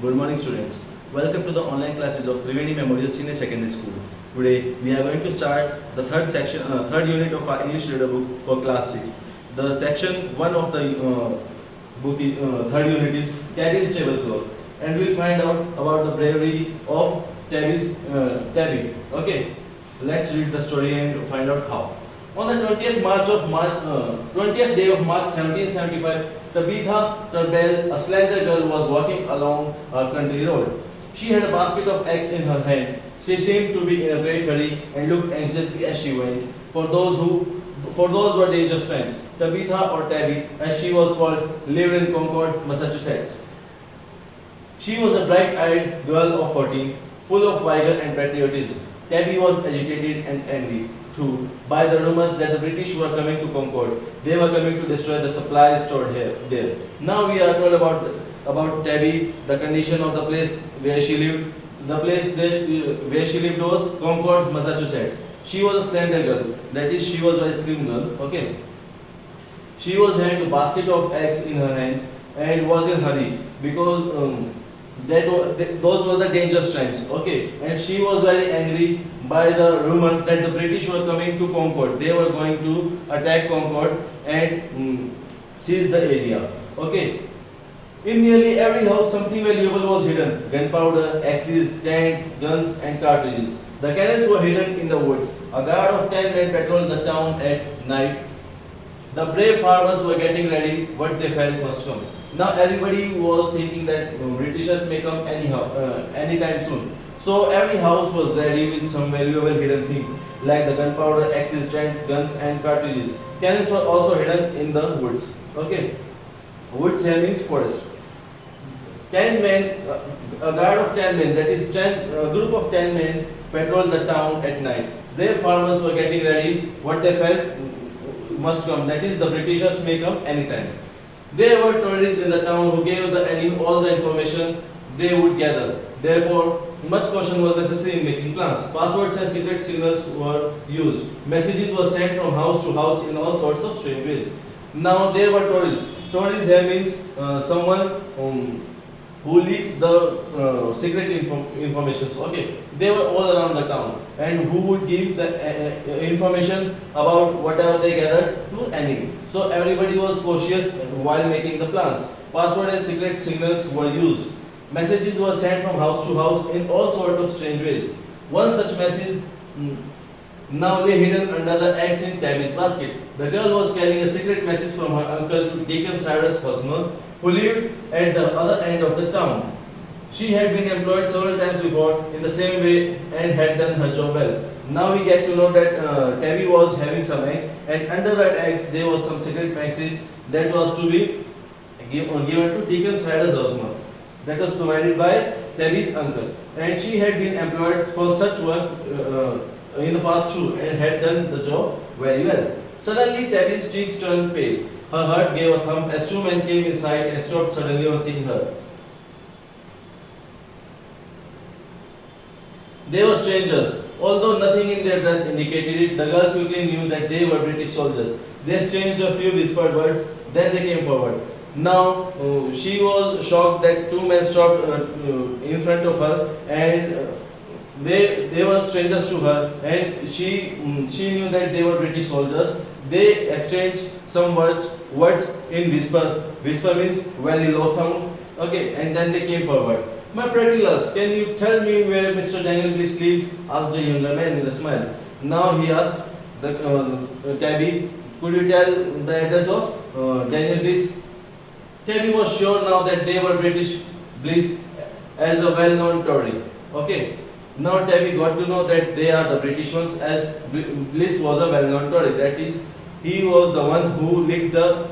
Good morning, students. Welcome to the online classes of Triveni Memorial Senior Secondary School. Today we are going to start the third unit of our English reader book for class 6. The section 1 of the third unit is Tabby's tablecloth, and we'll find out about the bravery of Tabby. Okay, let's read the story and find out how. On the 20th day of March 1775, Tabitha Turbell, a slender girl, was walking along a country road. She had a basket of eggs in her hand. She seemed to be in a great hurry and looked anxiously as she went. For those were dangerous times. Tabitha, or Tabby, as she was called, lived in Concord, Massachusetts. She was a bright-eyed girl of 14, full of vigor and patriotism. Tabby was agitated and angry, too, by the rumors that the British were coming to Concord. They were coming to destroy the supplies stored there. Now we are told about Tabby, the condition of the place where she lived. The place where she lived was Concord, Massachusetts. She was a slender girl, that is, she was a slim girl. Okay. She was having a basket of eggs in her hand and was in a hurry because those were the dangerous times. Okay, and she was very angry by the rumor that the British were coming to Concord. They were going to attack Concord and seize the area. Okay. In nearly every house, something valuable was hidden: gunpowder, axes, tents, guns, and cartridges. The cannons were hidden in the woods. A guard of 10 men patrolled the town at night. The brave farmers were getting ready. What they felt must come. Now everybody was thinking that Britishers may come anytime soon. So every house was ready with some valuable hidden things like the gunpowder, axes, tents, guns, and cartridges. Cannons were also hidden in the woods. Okay, woods here means forest. 10 men, a guard of 10 men, that is a group of 10 men patrolled the town at night. Brave farmers were getting ready. What they felt must come. That is, the Britishers may come anytime. There were tourists in the town who gave the enemy all the information they would gather. Therefore, much caution was necessary in making plans. Passwords and secret signals were used. Messages were sent from house to house in all sorts of strange ways. Now there were tourists. Tourists here means someone who leaks the secret information. Okay, they were all around the town, and who would give the information about whatever they gathered to enemy. So everybody was cautious while making the plans. Password and secret signals were used. Messages were sent from house to house in all sorts of strange ways. One such message now lay hidden under the eggs in Tabby's basket. The girl was carrying a secret message from her uncle to Deacon Cyrus Hosmer, who lived at the other end of the town. She had been employed several times before in the same way and had done her job well. Now we get to know that Tabby was having some eggs, and under that eggs there was some secret message that was to be given to Deacon Cyrus Hosmer. That was provided by Tabby's uncle, and she had been employed for such work in the past too, and had done the job very well. Suddenly Tabby's cheeks turned pale. Her heart gave a thump as two men came in sight and stopped suddenly on seeing her. They were strangers. Although nothing in their dress indicated it, the girl quickly knew that they were British soldiers. They exchanged a few whispered words, then they came forward. Now she was shocked that two men stopped in front of her, and they were strangers to her, and she knew that they were British soldiers. They exchanged some words in whisper. Whisper means very low sound. Okay, and then they came forward. My pretty lass, can you tell me where Mr. Daniel Bliss lives? Asked the younger man with a smile. Now he asked Tabby, could you tell the address of Daniel Bliss? Tabby was sure now that they were British Bliss as a well-known Tory. Okay. Now Tabby got to know that they are the British ones, as Bliss was a well-known Tory. That is, he was the one who leaked the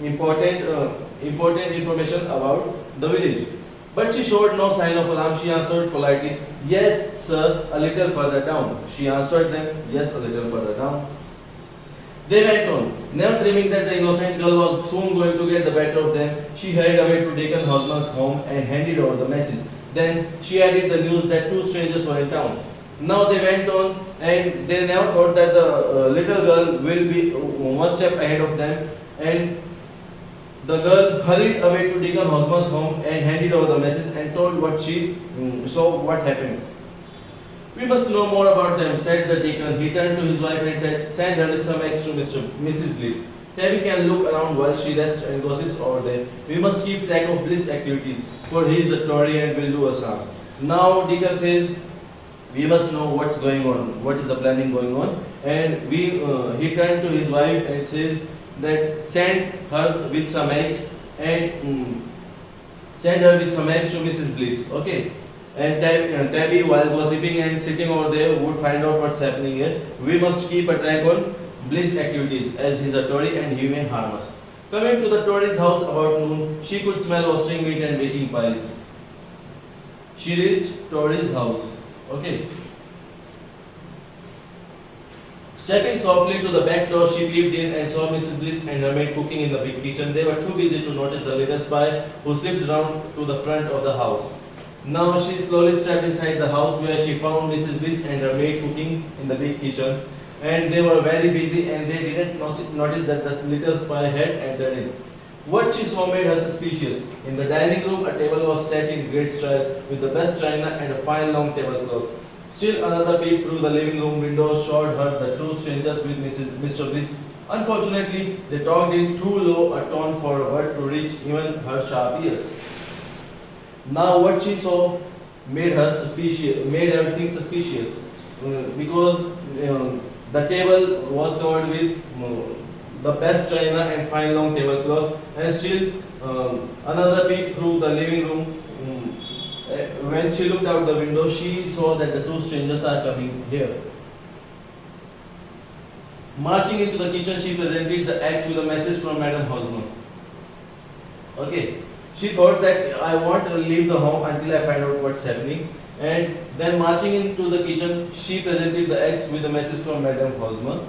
important information about the village. But she showed no sign of alarm. She answered politely, "Yes, sir, a little further down." She answered them, "Yes, a little further down." They went on, never dreaming that the innocent girl was soon going to get the better of them. She hurried away to Deacon Hosmer's home and handed over the message. Then she added the news that two strangers were in town. Now they went on, and they never thought that the little girl will be one step ahead of them, and The girl hurried away to Deacon Hosmer's home and handed over the message and told what she saw what happened. We must know more about them, said the deacon. He turned to his wife and said, send her with some eggs to Mrs. Bliss. Tabby can look around while she rests and gossips over there. We must keep track of Bliss activities, for he is a Tory and will do us harm. Now deacon says, we must know what's going on, what is the planning going on. And he turned to his wife and says that send her with some eggs and send her with some eggs to Mrs. Bliss. Okay. And Tabby, while gossiping and sitting over there, would find out what's happening here. We must keep a track on Bliss activities, as he's a Tory and he may harm us. Coming to the Tory's house about noon, she could smell roasting meat and baking pies. She reached Tory's house. Okay. Stepping softly to the back door, she peeped in and saw Mrs. Bliss and her maid cooking in the big kitchen. They were too busy to notice the little spy who slipped round to the front of the house. Now she slowly stepped inside the house where she found Mrs. Bliss and her maid cooking in the big kitchen. And they were very busy and they didn't notice that the little spy had entered in. What she saw made her suspicious. In the dining room, a table was set in great style with the best china and a fine long tablecloth. Still another peep through the living room window showed her the two strangers with Mr. Bliss. Unfortunately, they talked in too low a tone for a word to reach even her sharp ears. Now what she saw made everything suspicious because the table was covered with the best china and fine long tablecloth, and still another peep through the living room. When she looked out the window, she saw that the two strangers are coming here. Marching into the kitchen, she presented the eggs with a message from Madam Hosmer. Okay. She thought that I want to leave the home until I find out what's happening. And then marching into the kitchen, she presented the eggs with a message from Madam Hosmer.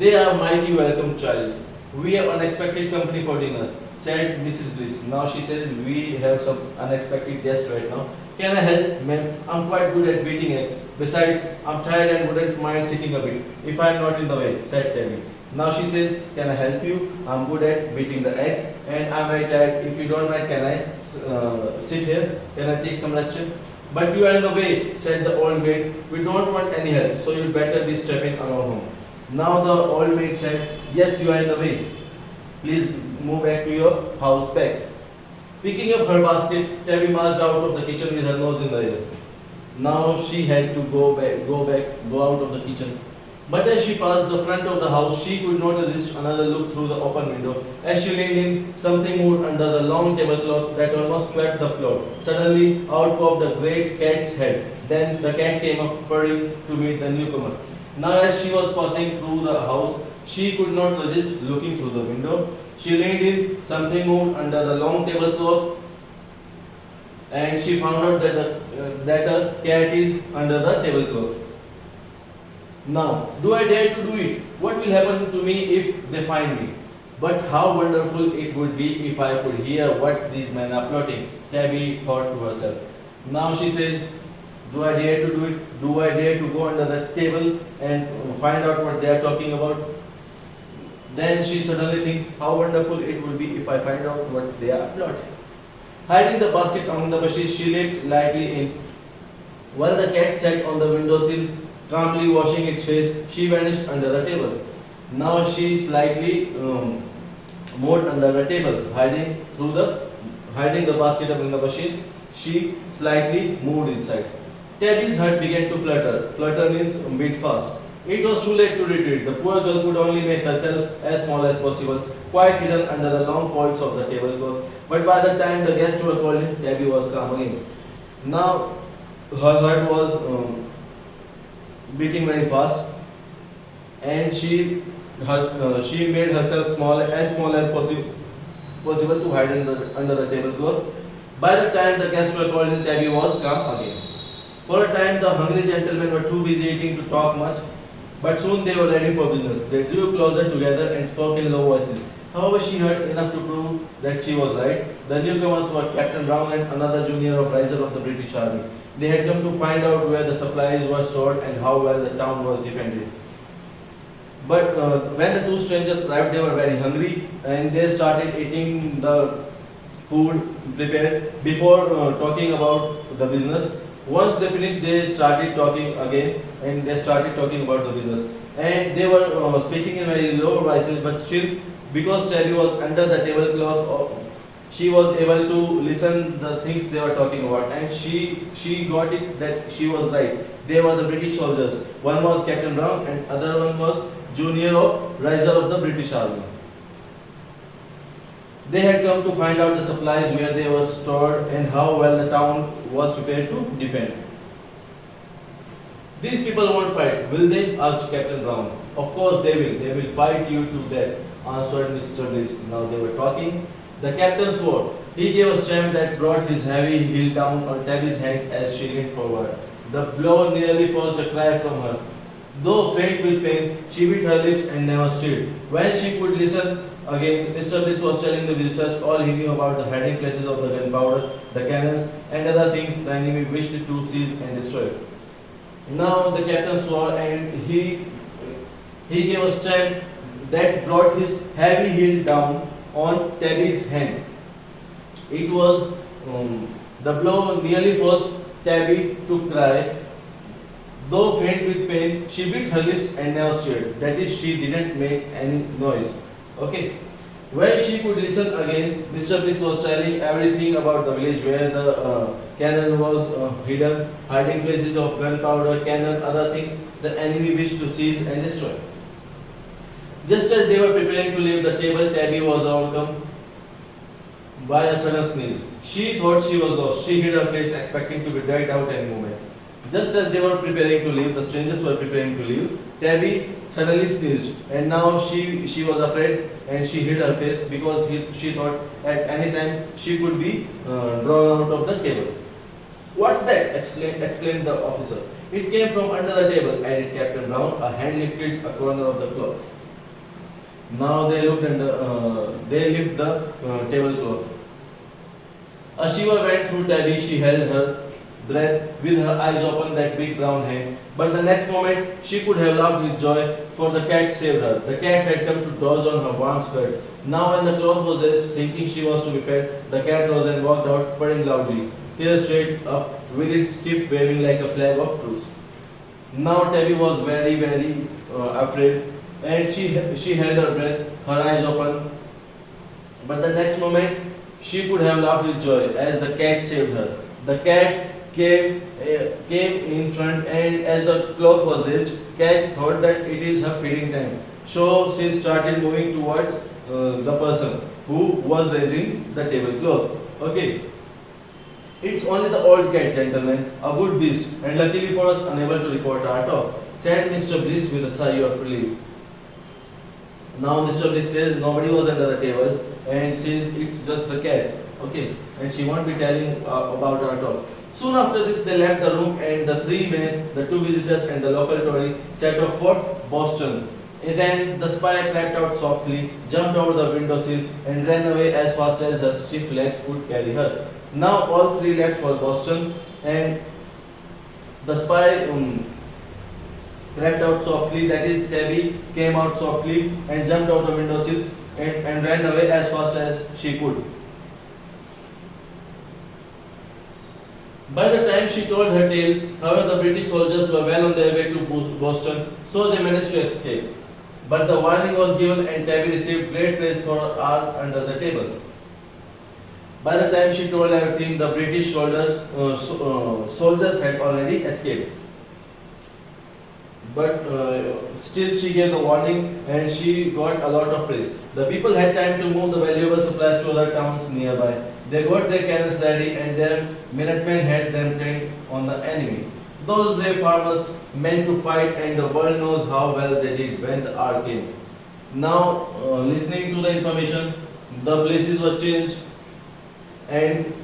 They are mighty welcome, child. We have unexpected company for dinner, said Mrs. Bliss. Now she says we have some unexpected guest right now. Can I help, ma'am? I'm quite good at beating eggs. Besides, I'm tired and wouldn't mind sitting a bit if I'm not in the way, said Tabby. Now she says, can I help you? I'm good at beating the eggs and I'm very tired. If you don't mind, can I sit here? Can I take some rest here? But you are in the way, said the old maid. We don't want any help, so you'd better be stepping along home. Now the old maid said, yes, you are in the way. Please move back to your house back. Picking up her basket, Tabby marched out of the kitchen with her nose in the air. Now she had to go out of the kitchen. But as she passed the front of the house, she could not resist another look through the open window. As she leaned in, something moved under the long tablecloth that almost swept the floor. Suddenly, out popped a great cat's head. Then the cat came up purring to meet the newcomer. Now as she was passing through the house, she could not resist looking through the window. She leaned in, something moved under the long tablecloth, and she found out that a cat is under the tablecloth. Now, do I dare to do it? What will happen to me if they find me? But how wonderful it would be if I could hear what these men are plotting, Tabby thought to herself. Now she says, do I dare to do it? Do I dare to go under the table and find out what they are talking about? Then she suddenly thinks, how wonderful it would be if I find out what they are plotting. Hiding the basket among the bushes, she leaped lightly in. While the cat sat on the windowsill, calmly washing its face, she vanished under the table. Now she slightly moved under the table, hiding the basket among the bushes. She slightly moved inside. Tabby's heart began to flutter. Flutter means beat fast. It was too late to retreat. The poor girl could only make herself as small as possible, quite hidden under the long folds of the tablecloth. But by the time the guests were called in, Tabby was calm again. Now her heart was beating very fast, and she made herself small as possible to hide under the tablecloth. By the time the guests were called in, Tabby was calm again. For a time, the hungry gentlemen were too busy eating to talk much, but soon they were ready for business. They drew closer together and spoke in low voices. However, she heard enough to prove that she was right. The newcomers were Captain Brown and another junior officer of the British Army. They had come to find out where the supplies were stored and how well the town was defended. But when the two strangers arrived, they were very hungry and they started eating the food prepared before talking about the business. Once they finished, they started talking again and they started talking about the business. And they were speaking in very low voices, but still, because Tabby was under the tablecloth, she was able to listen the things they were talking about, and she got it that she was right. They were the British soldiers. One was Captain Brown, and other one was Junior of Riser of the British Army. They had come to find out the supplies where they were stored and how well the town was prepared to defend. These people won't fight, will they? Asked Captain Brown. Of course they will. They will fight you to death, answered Mr. Bliss. Now they were talking. The captain swore. He gave a stamp that brought his heavy heel down on Tabby's hand as she leaned forward. The blow nearly forced a cry from her. Though faint with pain, she bit her lips and never stirred. When she could listen again, Mr. Bliss was telling the visitors all he knew about the hiding places of the gunpowder, the cannons, and other things the enemy wished to seize and destroy. Now the captain swore and he gave a stamp that brought his heavy heel down on Tabby's hand. It was the blow nearly forced Tabby to cry. Though faint with pain, she bit her lips and never stirred. That is, she didn't make any noise. Okay. When she could listen again, Mr. Bliss was telling everything about the village where the cannon was hidden, hiding places of gunpowder, cannon, other things the enemy wished to seize and destroy. Just as they were preparing to leave the table, Tabby was overcome by a sudden sneeze. She thought she was lost. She hid her face, expecting to be dragged out any moment. Just as they were preparing to leave, the strangers were preparing to leave, Tabby suddenly sneezed, and now she was afraid and she hid her face because she thought at any time she could be drawn out of the table. What's that? Exclaimed the officer. It came from under the table, added Captain Brown. A hand lifted a corner of the cloth. Now they looked and they lifted the tablecloth. A shiver went through Tabby. She held her breath with her eyes open, that big brown hand. But the next moment she could have laughed with joy, for the cat saved her. The cat had come to doze on her warm skirts. Now when the cloth was edged, thinking she was to be fed, the cat rose and walked out, purring loudly, tail straight up, with its tip waving like a flag of truce. Now Tabby was very afraid, and she held her breath, her eyes open. But the next moment she could have laughed with joy as the cat saved her. The cat came in front, and as the cloth was raised, cat thought that it is her feeding time. So she started moving towards the person who was raising the tablecloth. Okay. It's only the old cat, gentlemen, a good beast, and luckily for us, unable to report our talk, said Mr. Bliss with a sigh of relief. Now Mr. Bliss says nobody was under the table, and says it's just the cat. Okay, and she won't be telling about our talk. Soon after this, they left the room, and the three men, the two visitors, and the local Tory set off for Boston. And then the spy clapped out softly, jumped over the windowsill, and ran away as fast as her stiff legs could carry her. Now all three left for Boston, and the spy crept out softly, that is, Tabby came out softly and jumped out the windowsill and ran away as fast as she could. By the time she told her tale, however, the British soldiers were well on their way to Boston, so they managed to escape. But the warning was given, and Tabby received great praise for her art under the table. By the time she told everything, the British soldiers had already escaped. But still she gave the warning, and she got a lot of praise. The people had time to move the valuable supplies to other towns nearby. They got their cannons ready, and their minutemen had them trained on the enemy. Those brave farmers meant to fight, and the world knows how well they did when the hour came. Now, listening to the information, the places were changed, and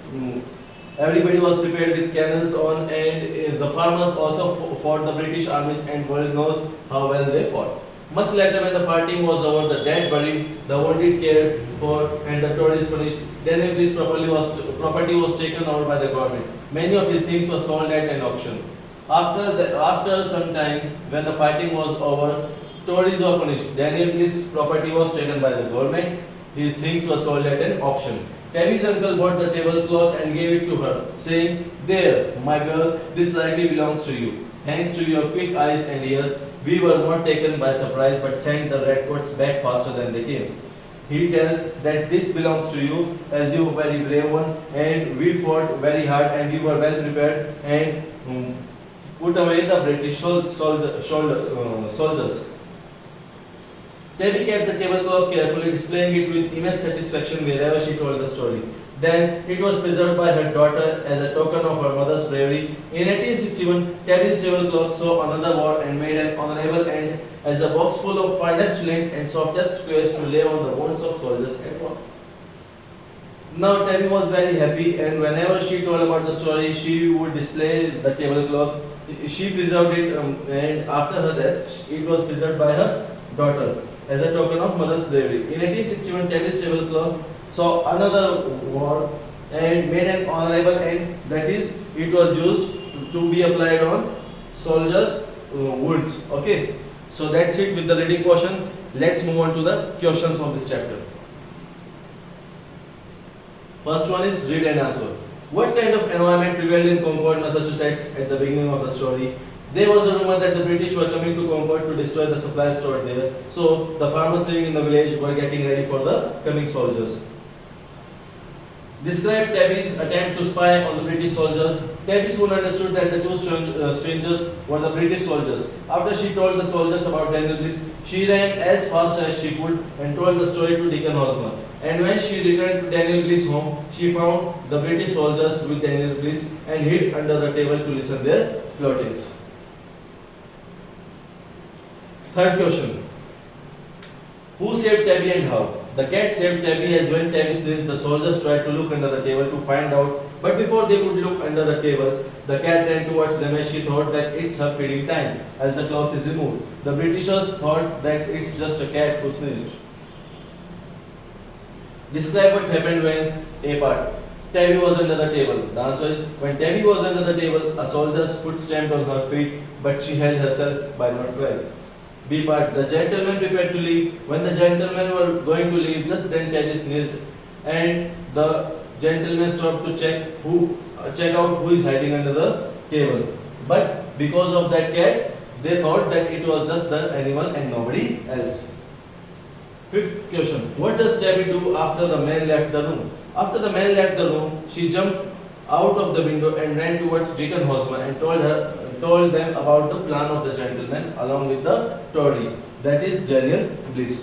everybody was prepared with cannons on, and the farmers also fought the British armies, and world knows how well they fought. Much later, when the fighting was over, the dead buried, the wounded cared for, and the Tories punished, then this property was taken over by the government. Many of his things were sold at an auction. After some time, when the fighting was over, Tories were punished. Daniel Bliss' property was taken by the government. His things were sold at an auction. Tabby's uncle bought the tablecloth and gave it to her, saying, "There, my girl, this rightly belongs to you. Thanks to your quick eyes and ears, we were not taken by surprise but sent the redcoats back faster than they came." He tells that this belongs to you as you were very brave one, and we fought very hard and we were well prepared and put away the British soldiers. Tabby kept the tablecloth carefully, displaying it with immense satisfaction wherever she told the story. Then it was preserved by her daughter as a token of her mother's bravery. In 1861, Tabby's tablecloth saw another war and made an honorable end as a box full of finest lint and softest squares to lay on the bones of soldiers and war. Now Tabby was very happy, and whenever she told about the story, she would display the tablecloth. She preserved it, and after her death, it was preserved by her daughter as a token of mother's bravery. In 1861, Tabby's tablecloth saw another war and made an honorable end. That is, it was used to be applied on soldiers' wounds. Okay, so that's it with the reading portion. Let's move on to the questions of this chapter. First one is read and answer. What kind of environment prevailed in Concord, Massachusetts at the beginning of the story? There was a rumor that the British were coming to Concord to destroy the supplies stored there. So the farmers living in the village were getting ready for the coming soldiers. Describe Tabby's attempt to spy on the British soldiers. Tabby soon understood that the two strangers were the British soldiers. After she told the soldiers about Daniel Bliss, she ran as fast as she could and told the story to Deacon Hosmer. And when she returned to Daniel Bliss' home, she found the British soldiers with Daniel Bliss and hid under the table to listen their plottings. Third question. Who saved Tabby and how? The cat saved Tabby as when Tabby sneezed, the soldiers tried to look under the table to find out, but before they could look under the table, the cat ran towards them as she thought that it's her feeding time as the cloth is removed. The Britishers thought that it's just a cat who sneezed. Describe what happened when A part. Tabby was under the table. The answer is, when Tabby was under the table, a soldier's foot stamped on her feet, but she held herself by not crying. B part. The gentlemen prepared to leave. When the gentlemen were going to leave, just then Tabby sneezed, and the gentlemen stopped to check out who is hiding under the table. But because of that cat, they thought that it was just the animal and nobody else. Fifth question. What does Tabby do after the man left the room? After the man left the room, she jumped out of the window and ran towards Deacon Hosmer and told them about the plan of the gentleman along with the Tory, that is Daniel Bliss.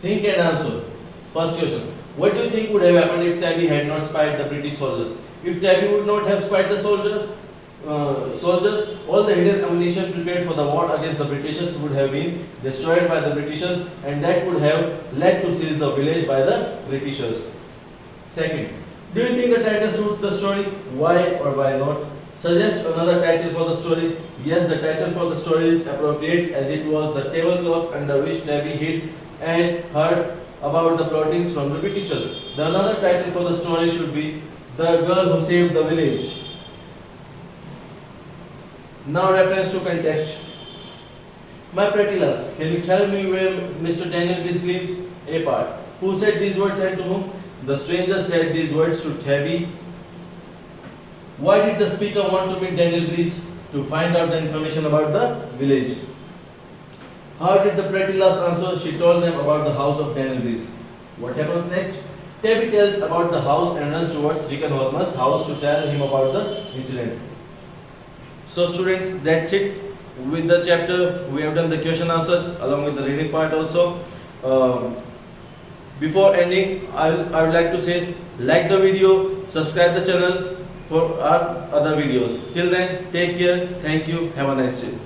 Think and answer. First question. What do you think would have happened if Tabby had not spied the British soldiers? If Tabby would not have spied the soldiers, all the hidden ammunition prepared for the war against the Britishers would have been destroyed by the Britishers, and that would have led to seize the village by the Britishers. Second, do you think the title suits the story? Why or why not? Suggest another title for the story. Yes, the title for the story is appropriate as it was the tablecloth under which Tabby hid and heard about the plottings from the Britishers. The another title for the story should be The Girl Who Saved the Village. Now reference to context. My pretty lass, can you tell me where Mr. Daniel Bliss lives? A part. Who said these words and to whom? The stranger said these words to Tabby. Why did the speaker want to meet Daniel Bliss? To find out the information about the village. How did the pretty lass answer? She told them about the house of Daniel Bliss. What happens next? Tabby tells about the house and runs towards Deacon Hosmer's house to tell him about the incident. So students, that's it with the chapter. We have done the question answers along with the reading part also. Before ending, I would like to say, like the video, subscribe the channel for our other videos. Till then, take care. Thank you. Have a nice day.